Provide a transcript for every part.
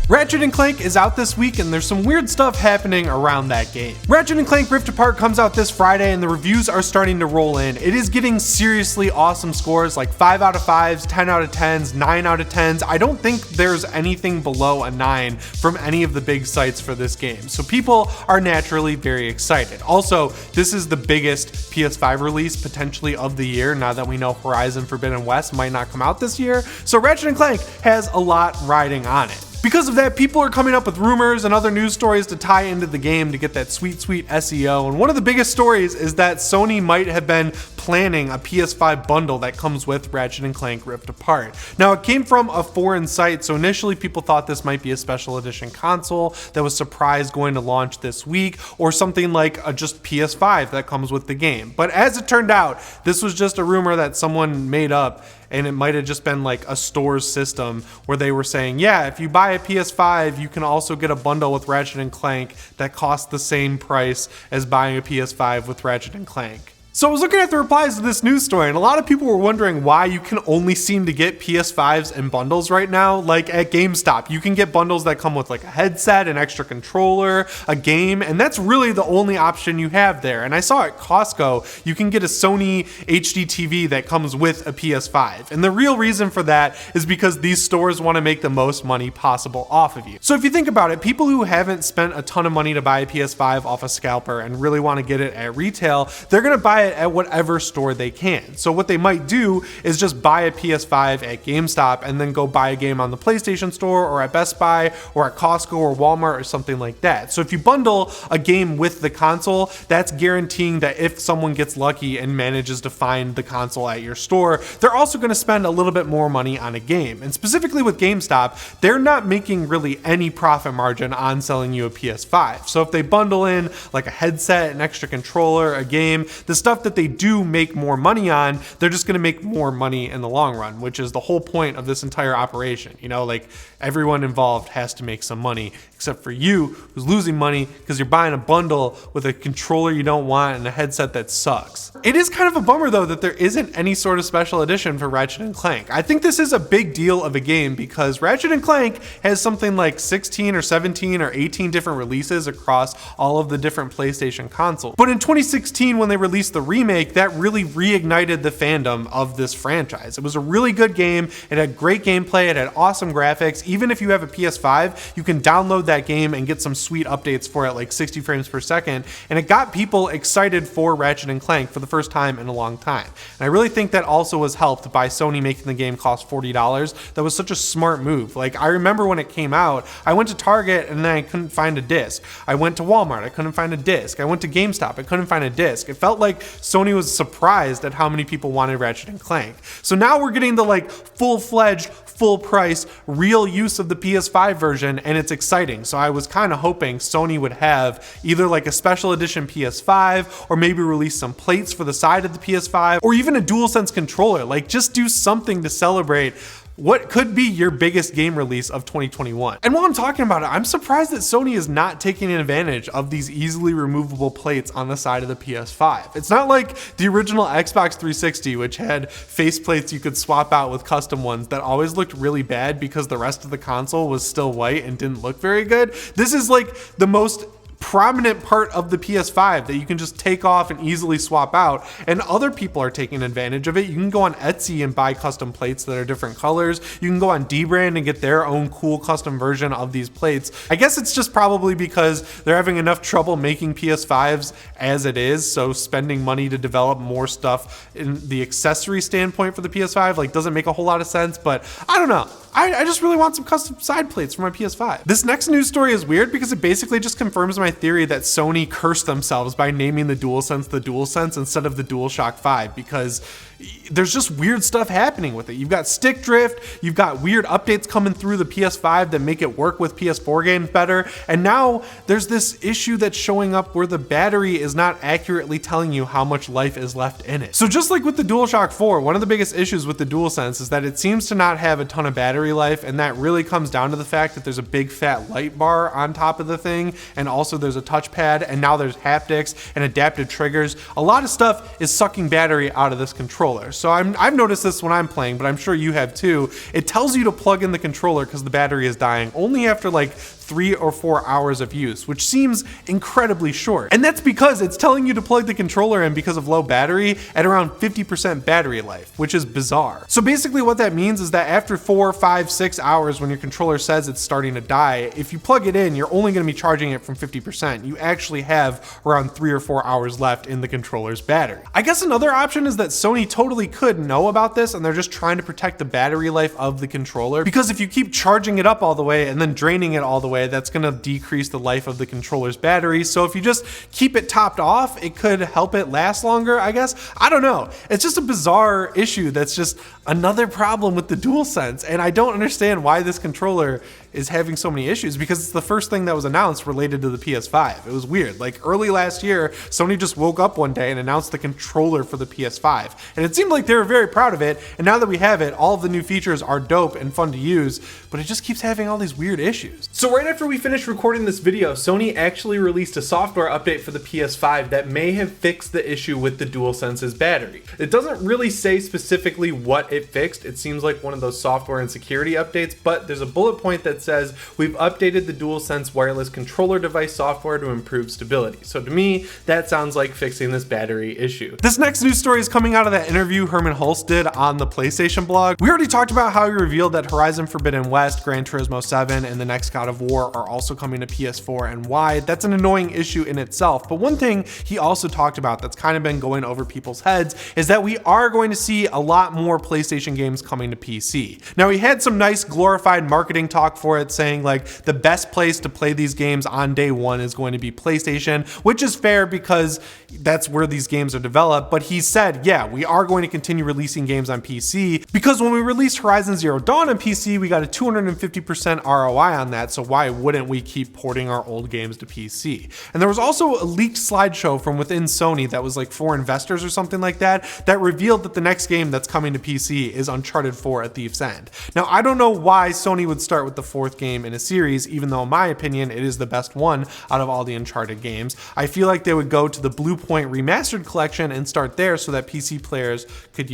Ratchet and Clank is out this week, and there's some weird stuff happening around that game. Ratchet and Clank Rift Apart comes out this Friday, and the reviews are starting to roll in. It is getting seriously awesome scores, like 5 out of 5s, 10 out of 10s, 9 out of 10s. I don't think there's anything below a 9 from any of the big sites for this game, so people are naturally very excited. Also, this is the biggest PS5 release potentially of the year, now that we know Horizon Forbidden West might not come out this year, so Ratchet and Clank has a lot riding on it. Because of that, people are coming up with rumors and other news stories to tie into the game to get that sweet SEO. And one of the biggest stories is that Sony might have been planning a PS5 bundle that comes with Ratchet and Clank Rift Apart. Now, it came from a foreign site, so initially people thought this might be a special edition console that was surprised going to launch this week, or something like a just PS5 that comes with the game. But as it turned out, this was just a rumor that someone made up, and it might have just been like a store's system where they were saying, yeah, if you buy a PS5, you can also get a bundle with Ratchet and Clank that costs the same price as buying a PS5 with Ratchet and Clank. So I was looking at the replies to this news story, and a lot of people were wondering why you can only seem to get PS5s and bundles right now. Like at GameStop, you can get bundles that come with like a headset, an extra controller, a game, and that's really the only option you have there. And I saw at Costco, you can get a Sony HD TV that comes with a PS5. And the real reason for that is because these stores want to make the most money possible off of you. So if you think about it, people who haven't spent a ton of money to buy a PS5 off a scalper and really want to get it at retail, they're going to buy it at whatever store they can. So what they might do is just buy a PS5 at GameStop and then go buy a game on the PlayStation Store or at Best Buy or at Costco or Walmart or something like that. So if you bundle a game with the console, that's guaranteeing that if someone gets lucky and manages to find the console at your store, they're also going to spend a little bit more money on a game. And specifically with GameStop, they're not making really any profit margin on selling you a PS5. So if they bundle in like a headset, an extra controller, a game, the stuff that they do make more money on, they're just going to make more money in the long run, which is the whole point of this entire operation. You know, like everyone involved has to make some money, except for you who's losing money because you're buying a bundle with a controller you don't want and a headset that sucks. It is kind of a bummer though that there isn't any sort of special edition for Ratchet and Clank. I think this is a big deal of a game because Ratchet and Clank has something like 16 or 17 or 18 different releases across all of the different PlayStation consoles. But in 2016, when they released the remake, that really reignited the fandom of this franchise. It was a really good game. It had great gameplay. It had awesome graphics. Even if you have a PS5, you can download that game and get some sweet updates for it, like 60 frames per second. And it got people excited for Ratchet and Clank for the first time in a long time. And I really think that also was helped by Sony making the game cost $40. That was such a smart move. Like, I remember when it came out, I went to Target and then I couldn't find a disc. I went to Walmart, I couldn't find a disc. I went to GameStop, I couldn't find a disc. It felt like Sony was surprised at how many people wanted Ratchet and Clank. So now we're getting the like full-fledged, full price, real use of the PS5 version, and it's exciting. So I was kind of hoping Sony would have either like a special edition PS5 or maybe release some plates for the side of the PS5 or even a DualSense controller. Like just do something to celebrate what could be your biggest game release of 2021. And while I'm talking about it, I'm surprised that Sony is not taking advantage of these easily removable plates on the side of the PS5. It's not like the original Xbox 360, which had face plates you could swap out with custom ones that always looked really bad because the rest of the console was still white and didn't look very good. This is like the most prominent part of the PS5 that you can just take off and easily swap out, and other people are taking advantage of it. You can go on Etsy and buy custom plates that are different colors. You can go on dbrand and get their own cool custom version of these plates. I guess it's just probably because they're having enough trouble making PS5s as it is, so spending money to develop more stuff in the accessory standpoint for the PS5 like doesn't make a whole lot of sense. But I don't know. I just really want some custom side plates for my PS5. This next news story is weird because it basically just confirms my theory that Sony cursed themselves by naming the DualSense instead of the DualShock 5, because there's just weird stuff happening with it. You've got stick drift, you've got weird updates coming through the PS5 that make it work with PS4 games better, and now there's this issue that's showing up where the battery is not accurately telling you how much life is left in it. So just like with the DualShock 4, one of the biggest issues with the DualSense is that it seems to not have a ton of battery life, and that really comes down to the fact that there's a big fat light bar on top of the thing, and also there's a touchpad, and now there's haptics and adaptive triggers. A lot of stuff is sucking battery out of this controller. controller. So I've noticed this when I'm playing, but I'm sure you have too. It tells you to plug in the controller because the battery is dying only after like 3 or 4 hours of use, which seems incredibly short. And that's because it's telling you to plug the controller in because of low battery at around 50% battery life, which is bizarre. So basically what that means is that after 4, 5, 6 hours when your controller says it's starting to die, if you plug it in, you're only going to be charging it from 50%. You actually have around 3 or 4 hours left in the controller's battery. I guess another option is that Sony totally could know about this and they're just trying to protect the battery life of the controller, because if you keep charging it up all the way and then draining it all the way, that's going to decrease the life of the controller's battery. So if you just keep it topped off, it could help it last longer, I guess. I don't know. It's just a bizarre issue that's just another problem with the DualSense, and I don't understand why this controller is having so many issues, because it's the first thing that was announced related to the PS5. It was weird. Like early last year, Sony just woke up one day and announced the controller for the PS5. And it seemed like they were very proud of it. And now that we have it, all of the new features are dope and fun to use, but it just keeps having all these weird issues. So right after we finished recording this video, Sony actually released a software update for the PS5 that may have fixed the issue with the DualSense's battery. It doesn't really say specifically what it fixed. It seems like one of those software and security updates, but there's a bullet point that says we've updated the DualSense wireless controller device software to improve stability. So to me, that sounds like fixing this battery issue. This next news story is coming out of that interview Herman Hulst did on the PlayStation blog. We already talked about how he revealed that Horizon Forbidden West, Gran Turismo 7, and the next God of War are also coming to PS4 and why. That's an annoying issue in itself. But one thing he also talked about that's kind of been going over people's heads is that we are going to see a lot more PlayStation games coming to PC. Now, he had some nice glorified marketing talk for it, saying like the best place to play these games on day one is going to be PlayStation, which is fair because that's where these games are developed. But he said, yeah, we are going to continue releasing games on PC because when we released Horizon Zero Dawn on PC, we got a 250% ROI on that. So why wouldn't we keep porting our old games to PC? And there was also a leaked slideshow from within Sony that was like for investors or something like that, that revealed that the next game that's coming to PC is Uncharted 4: A Thief's End. Now, I don't know why Sony would start with the fourth game in a series, even though in my opinion, it is the best one out of all the Uncharted games. I feel like they would go to the Blue Point Remastered Collection and start there so that PC players could,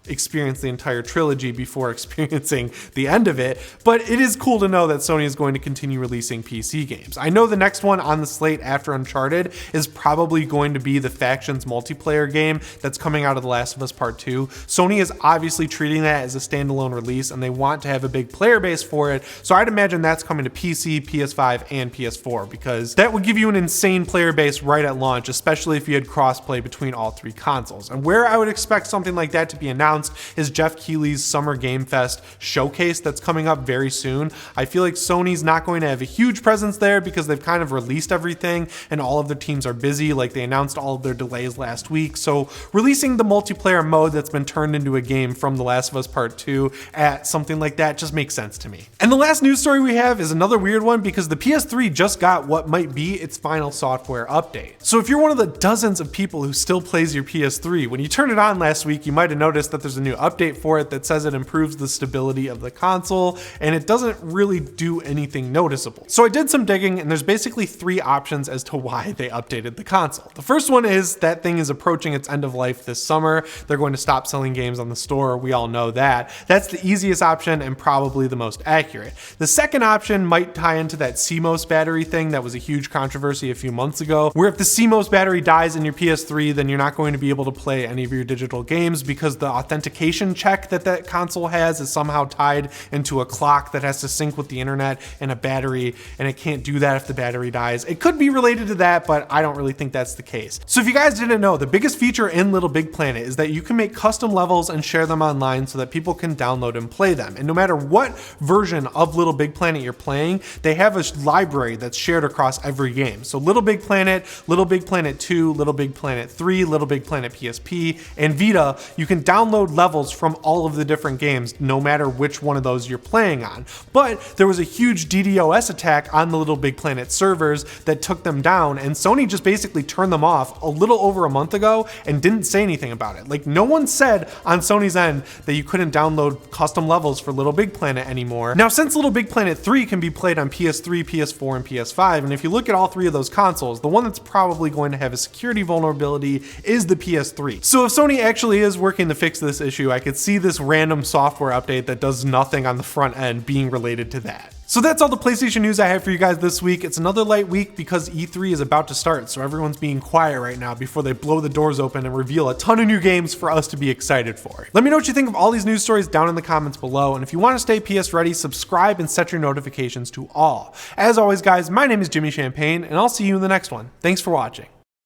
experience the entire trilogy before experiencing the end of it. But it is cool to know that Sony is going to continue releasing PC games. I know the next one on the slate after Uncharted is probably going to be the Factions multiplayer game that's coming out of The Last of Us Part 2. Sony is obviously treating that as a standalone release and they want to have a big player base for it. So I'd imagine that's coming to PC, PS5, and PS4 because that would give you an insane player base right at launch, especially if you had crossplay between all three consoles. And where I would expect something like that to be announced is Jeff Keighley's Summer Game Fest showcase that's coming up very soon. I feel like Sony's not going to have a huge presence there because they've kind of released everything and all of their teams are busy. Like they announced all of their delays last week. So releasing the multiplayer mode that's been turned into a game from The Last of Us Part 2 at something like that just makes sense to me. And the last news story we have is another weird one because the PS3 just got what might be its final software update. So if you're one of the dozens of people who still plays your PS3, when you turned it on last week, you might have noticed that there's a new update for it that says it improves the stability of the console, and it doesn't really do anything noticeable. So I did some digging, and there's basically 3 options as to why they updated the console. The first one is that thing is approaching its end of life this summer. They're going to stop selling games on the store. We all know that. That's the easiest option and probably the most accurate. The second option might tie into that CMOS battery thing that was a huge controversy a few months ago, where if the CMOS battery dies in your PS3, then you're not going to be able to play any of your digital games because the authentication check that console has is somehow tied into a clock that has to sync with the internet and a battery, and it can't do that if the battery dies. It could be related to that, but I don't really think that's the case. So if you guys didn't know, the biggest feature in Little Big Planet is that you can make custom levels and share them online so that people can download and play them. And no matter what version of Little Big Planet you're playing, they have a library that's shared across every game. So Little Big Planet 2, Little Big Planet 3, Little Big Planet PSP, and Vita, you can download download levels from all of the different games, no matter which one of those you're playing on. But there was a huge DDoS attack on the Little Big Planet servers that took them down, and Sony just basically turned them off a little over a month ago and didn't say anything about it. Like, no one said on Sony's end that you couldn't download custom levels for Little Big Planet anymore. Now, since Little Big Planet 3 can be played on PS3, PS4, and PS5, and if you look at all three of those consoles, the one that's probably going to have a security vulnerability is the PS3. So if Sony actually is working to fix this issue, I could see this random software update that does nothing on the front end being related to that. So that's all the PlayStation news I have for you guys this week. It's another light week because E3 is about to start, so everyone's being quiet right now before they blow the doors open and reveal a ton of new games for us to be excited for. Let me know what you think of all these news stories down in the comments below, and if you want to stay PS ready, subscribe and set your notifications to all. As always guys, my name is Jimmy Champagne, and I'll see you in the next one. Thanks for watching.